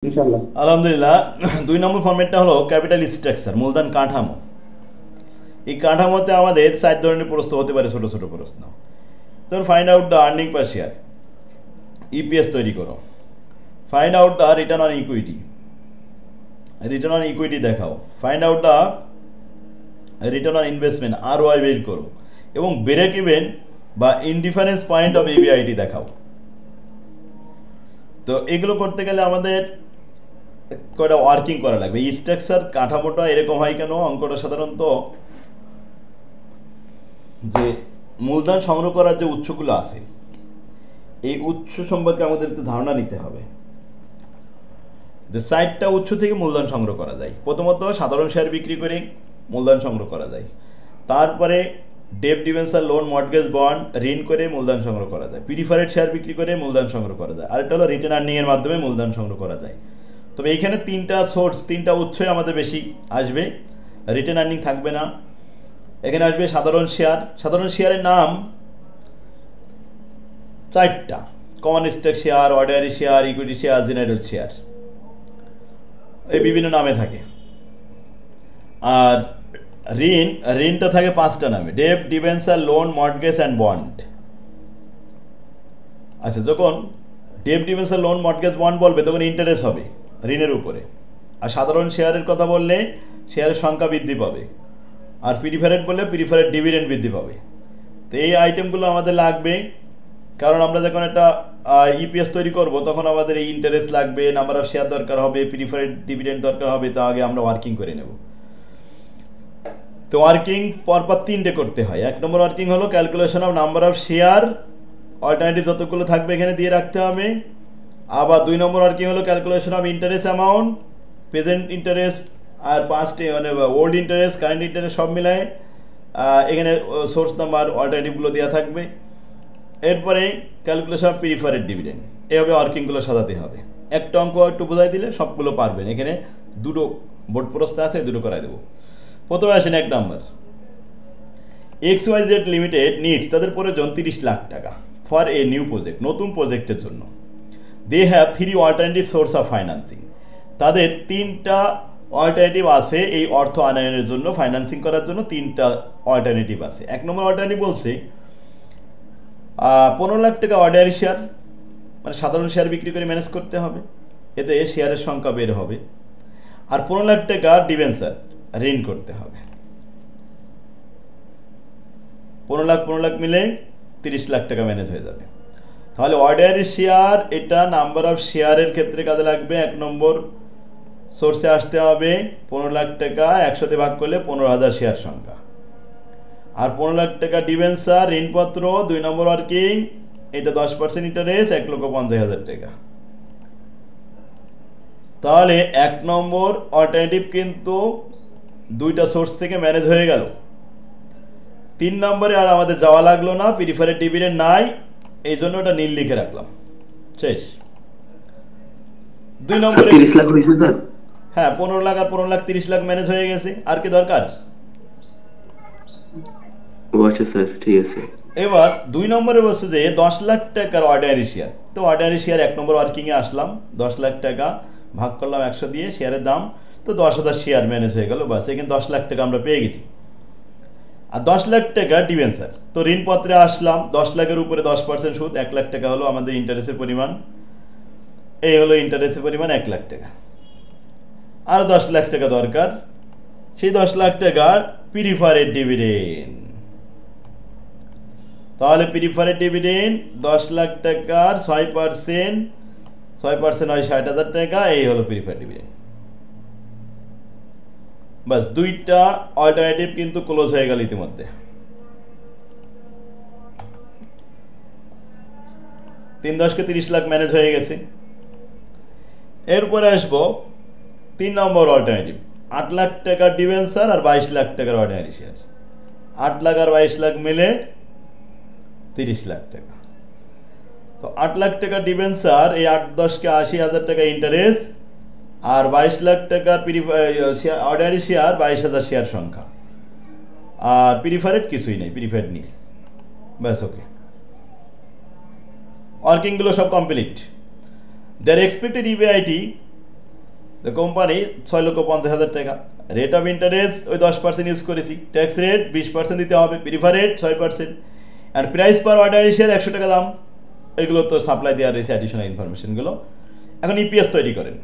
ইনশাআল্লাহ। আলহামদুলিল্লাহ। 2 নম্বর ফরম্যাটটা হলো ক্যাপিটাল স্ট্রাকচার, মূলধন কাঠামো। এই কাঠামোতে আমাদের 4 ধরনের প্রশ্ন হতে পারে, ছোট ছোট প্রশ্ন। ধরুন find out the earning per share, EPS তৈরি করো। Find out the return on equity, return on equity দেখাও। Find out the return on investment, ROI বের করো। এবং ব্রেক ইভেন বা ইনডিফারেন্স পয়েন্ট অফ ইবিআইটি দেখাও। তো এগুলো করতে গেলে আমাদের কয়টা ওয়ার্কিং করা লাগবে। এই স্ট্রাকচার কাঠামোটা এরকম হয় কেন? অঙ্কটা সাধারণত যে মূলধন সংগ্রহ করার যে উৎসগুলো আছে, এই উৎস সম্পর্কে আমাদের একটু ধারণা নিতে হবে। যে 4টা উৎস থেকে মূলধন সংগ্রহ করা যায়। প্রথমত সাধারণ শেয়ার বিক্রি করে মূলধন সংগ্রহ করা যায়। তারপরে debt debenture, loan, mortgage, bond, ঋণ করে মূলধন সংগ্রহ করা যায়। প্রিফারেড শেয়ার বিক্রি করে মূলধন সংগ্রহ করা যায়। আরেকটা হলো রিটেন আর্নিংয়ের মাধ্যমে মূলধন সংগ্রহ করা যায়। তবে এইখানে 3টা সোর্স, 3টা উৎসই আমাদের বেশি আসবে। রিটেন আর্নিং থাকবে না। এখানে আসবে সাধারণ শেয়ার। সাধারণ শেয়ারের নাম 4টা: common stock share, ordinary share, equity share, general share. এই বিভিন্ন নামে থাকে। আর ঋণটা থাকে 5টা নামে: debt, debenture, loan, mortgage and bond. আচ্ছা, যখন debt, debenture, loan, mortgage, bond বলবে তখন ইন্টারেস্ট হবে ঋণের উপরে। আর সাধারণ শেয়ারের কথা বললে শেয়ারের সংখ্যা বৃদ্ধি পাবে। আর প্রিফারেড বললে প্রিফারেড ডিভিডেন্ড বৃদ্ধি পাবে। তো এই আইটেমগুলো আমাদের লাগবে, কারণ আমরা যখন একটা ইপিএস তৈরি করব তখন আমাদের এই ইন্টারেস্ট লাগবে, নাম্বার অফ শেয়ার দরকার হবে, প্রিফারেড ডিভিডেন্ড দরকার হবে। তো আগে আমরা ওয়ার্কিং করে নেব। তো ওয়ার্কিং পরপর 3টে করতে হয়। 1 নম্বর ওয়ার্কিং হলো calculation of number of share, alternative যতগুলো থাকবে এখানে দিয়ে রাখতে হবে। আবার 2 নম্বর ওয়ার্কিং হলো calculation of interest amount, present interest আর পাস্ট মানে ওল্ড ইন্টারেস্ট, কারেন্ট ইন্টারেস্ট সব মিলায় এখানে সোর্স নাম্বার, অল্টারনেটিভগুলো দেওয়া থাকবে। এরপরে ক্যালকুলেশন অফ প্রিফারেড ডিভিডেন্ড। এভাবে ওয়ার্কিংগুলো সাজাতে হবে। একটা অঙ্ক একটু বোঝাই দিলে সবগুলো পারবেন। এখানে 2টো বোর্ড প্রশ্ন আছে, 2টো করাই দেবো। প্রথমে আসেন 1 নম্বর। XYZ লিমিটেড নিডস, তাদের প্রয়োজন 30 লাখ টাকা ফর এ নিউ প্রজেক্ট, নতুন প্রজেক্টের জন্য। They have 3 alternative source of financing, তাদের 3টা অল্টারনেটিভ আছে এই অর্থ আনয়নের জন্য, ফাইন্যান্সিং করার জন্য 3টা অল্টারনেটিভ আছে। 1 নম্বর অল্টারনেটিভ বলছে 15 লাখ টাকা অর্ডিনারি শেয়ার, মানে সাধারণ শেয়ার বিক্রি করে ম্যানেজ করতে হবে, এতে শেয়ারের সংখ্যা বের হবে। আর 15 লাখ টাকা ডিবেঞ্চার, ঋণ করতে হবে। 15 লাখ মিলে 30 লাখ টাকা ম্যানেজ হয়ে যাবে। তাহলে অর্ডিনারি শেয়ার, এটা নাম্বার অফ শেয়ারের ক্ষেত্রে কাজে লাগবে। 1 নম্বর সোর্সে আসতে হবে 15 লাখ টাকা 100 ভাগ করলে 15,000 শেয়ার সংখ্যা। আর 15 লাখ টাকা ডিবেঞ্চার, ঋণপত্র, 2 নম্বর ওয়ার্কিং, এটা 10% ইন্টারেস্ট, 1,50,000 টাকা। তাহলে 1 নম্বর অল্টারনেটিভ কিন্তু 2টা সোর্স থেকে ম্যানেজ হয়ে গেল। 3 নম্বরে আর আমাদের যাওয়া লাগলো না, প্রিফারেড ডিভিডেন্ড নাই, এই জন্য ওটা নীল লিখে রাখলাম, শেষ। 2 নম্বরে 30 লাখ হয়েছে স্যার। হ্যাঁ, 15 লাখ আর 15 লাখ 30 লাখ ম্যানেজ হয়ে গেছে। আর কি দরকার? ও আচ্ছা স্যার, ঠিক আছে। এবার 2 নম্বরে বলছে যে 10 লাখ টাকার অর্ডিনারি শেয়ার। তো অর্ডিনারি শেয়ার 1 নম্বর ওয়ার্কিংয়ে আসলাম, 10 লাখ টাকা ভাগ করলাম 100 দিয়ে, শেয়ারের দাম তো 10,000 শেয়ার ম্যানেজ হয়ে গেল, বাস। এখানে 10 লাখ টাকা আমরা পেয়ে গেছি। আর 10 লাখ টাকা ডিবেঞ্চার, তো ঋণপত্রে আসলাম, 10 লাখের উপরে 10% সুদ, 1 লাখ টাকা হলো আমাদের ইন্টারেস্টের পরিমাণ। এই হলো ইন্টারেস্টের পরিমাণ 1 লাখ টাকা। আর 10 লাখ টাকা দরকার, সেই 10 লাখ টাকা প্রিফারেড ডিভিডেন্ড। তাহলে প্রিফারেড ডিভিডেন্ড 10 লাখ টাকার 6% হয় 60,000 টাকা। এই হলো প্রিফারেড ডিভিডেন্ড। বাস, 2টা অল্টারনেটিভ কিন্তু ক্লোজ হয়ে গেল ইতিমধ্যে। 3 10 30 লাখ ম্যানেজ হয়ে গেছে। এরপরে আসবো 3 নম্বর অল্টারনেটিভ, 8 লাখ টাকার ডিবেঞ্চার আর 22 লাখ টাকার অর্ডিনারি শেয়ার। 8 লাখ আর 22 লাখ মিলে 30 লাখ টাকা। তো 8 লাখ টাকা ডিবেঞ্চার, এই 8 10 কে 80,000 টাকা ইন্টারেস্ট, আর 22 লাখ টাকার অর্ডিনারি শেয়ার 22,000 শেয়ার সংখ্যা। আর প্রিফারেড কিছুই নেই, প্রিফারেড নেই, ব্যাস। ওকে, ওয়ার্কিংগুলো সব complete. Their expected EBIT the company 6,50,000 টাকা, রেট অফ ইন্টারেস্ট ওই 10% ইউজ করেছি, ট্যাক্স রেট 20% দিতে হবে, প্রিফার রেট 6%, আর প্রাইস পার অর্ডিনারি শেয়ার 100 টাকা দাম। এগুলো তো সাপ্লাই দেওয়ার রয়েছে অ্যাডিশনাল ইনফরমেশনগুলো। এখন ইপিএস তৈরি করেন।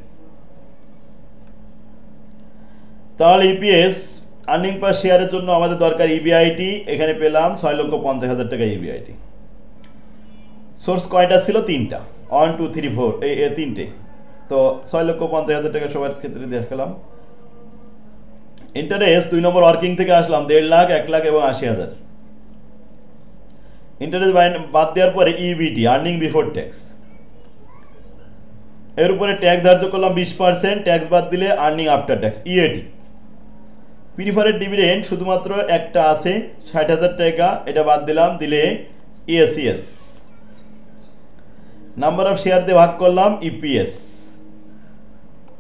তাহলে ইপিএস আর্নিং পার শেয়ারের জন্য আমাদের দরকার ইবিআইটি, এখানে পেলাম 6,50,000 টাকা ইবিআইটি। সোর্স কয়টা ছিল? 3টা, 1 2 3 4, এই 3টে। তো 6,50,000 টাকা সবার ক্ষেত্রে দেখালাম। ইন্টারেস্ট 2 নম্বর ওয়ার্কিং থেকে আসলাম 1.5 লাখ, 1 লাখ এবং 80,000। ইন্টারেস্ট বাদ দেওয়ার পরে ইবিটি, আর্নিং বিফোর ট্যাক্স, এর উপরে ট্যাক্স ধার্য করলাম 20%, ট্যাক্স বাদ দিলে earning after tax, EAT. Preferred dividend শুধুমাত্র একটা আছে 60,000 টাকা, এটা বাদ দিলাম, দিলে ইএসিএস। নাম্বার অফ শেয়ার দিয়ে ভাগ করলাম ইপিএস।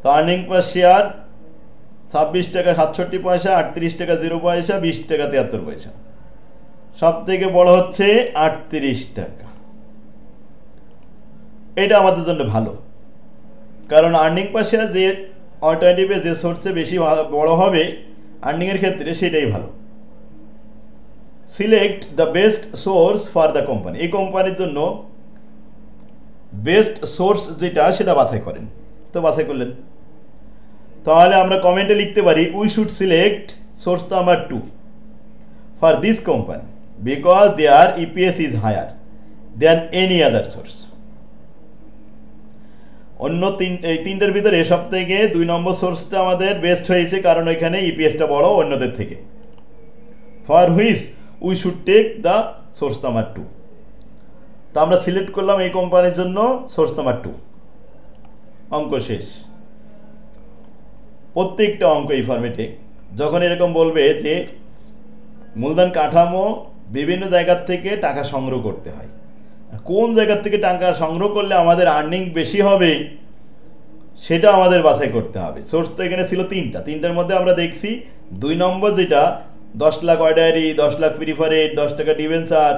তো আর্নিং পার শেয়ার 26 টাকা 67 পয়সা, 38 টাকা 0 পয়সা, 20 টাকা 73 পয়সা। সব থেকে বড় হচ্ছে 38 টাকা। এটা আমাদের জন্য ভালো, কারণ আর্নিং পার শেয়ার যে অল্টারনেটিভে যে সোর্সে বেশি বড় হবে আর্নিংয়ের ক্ষেত্রে, সেটাই ভালো। Select the best source for the company, এই কোম্পানির জন্য বেস্ট সোর্স যেটা সেটা বাছাই করেন। তো বাছাই করলেন, তাহলে আমরা কমেন্টে লিখতে পারি we should select source number 2 for this company because their EPS is higher than any other source. অন্য এই তিনটের ভিতরে সব থেকে 2 নম্বর সোর্সটা আমাদের বেস্ট হয়েছে, কারণ ওইখানে ইপিএসটা বড় অন্যদের থেকে। For which we should take the source number 2। তো আমরা সিলেক্ট করলাম এই কোম্পানির জন্য সোর্স নাম্বার 2। অঙ্ক শেষ। প্রত্যেকটা অঙ্ক এই ফরম্যাটে যখন এরকম বলবে যে মূলধন কাঠামো বিভিন্ন জায়গার থেকে টাকা সংগ্রহ করতে হয়, কোন জায়গার থেকে টাকা সংগ্রহ করলে আমাদের আর্নিং বেশি হবে সেটা আমাদের বাছাই করতে হবে। সোর্স তো এখানে ছিল 3টার মধ্যে আমরা দেখছি 2 নম্বর যেটা 10 লাখ অর্ডিনারি, 10 লাখ প্রিফারেড, 10 টাকা ডিবেঞ্চার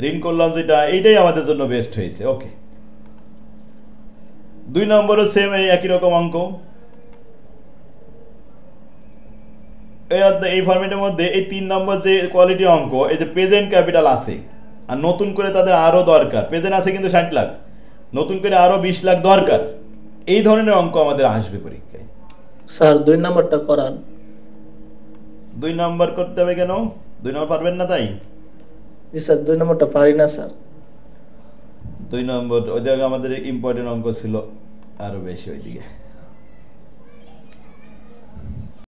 ঋণ করলাম যেটা, এইটাই আমাদের জন্য বেস্ট হয়েছে। ওকে, 2 নম্বরও সেম একই রকম অঙ্ক। এই ফরম্যাটের মধ্যে এই 3 নম্বর যে কোয়ালিটি অঙ্ক, এই যে প্রেজেন্ট ক্যাপিটাল আছে আর নতুন করে তাদের আরও দরকার, প্রেজেন্ট আছে কিন্তু 60 লাখ, নতুন করে আরও 20 লাখ দরকার, এই ধরনের অঙ্ক আমাদের আসবে পরীক্ষায়। স্যার 2 নম্বরটা করান। 2 নম্বর করতে হবে কেন? 2 নম্বর পারবেন না তাই? জি স্যার, 2 নম্বরটা পারি না স্যার। 2 নম্বর ওই জায়গায় আমাদের ইম্পর্টেন্ট অঙ্ক ছিল আরও বেশি ওইদিকে।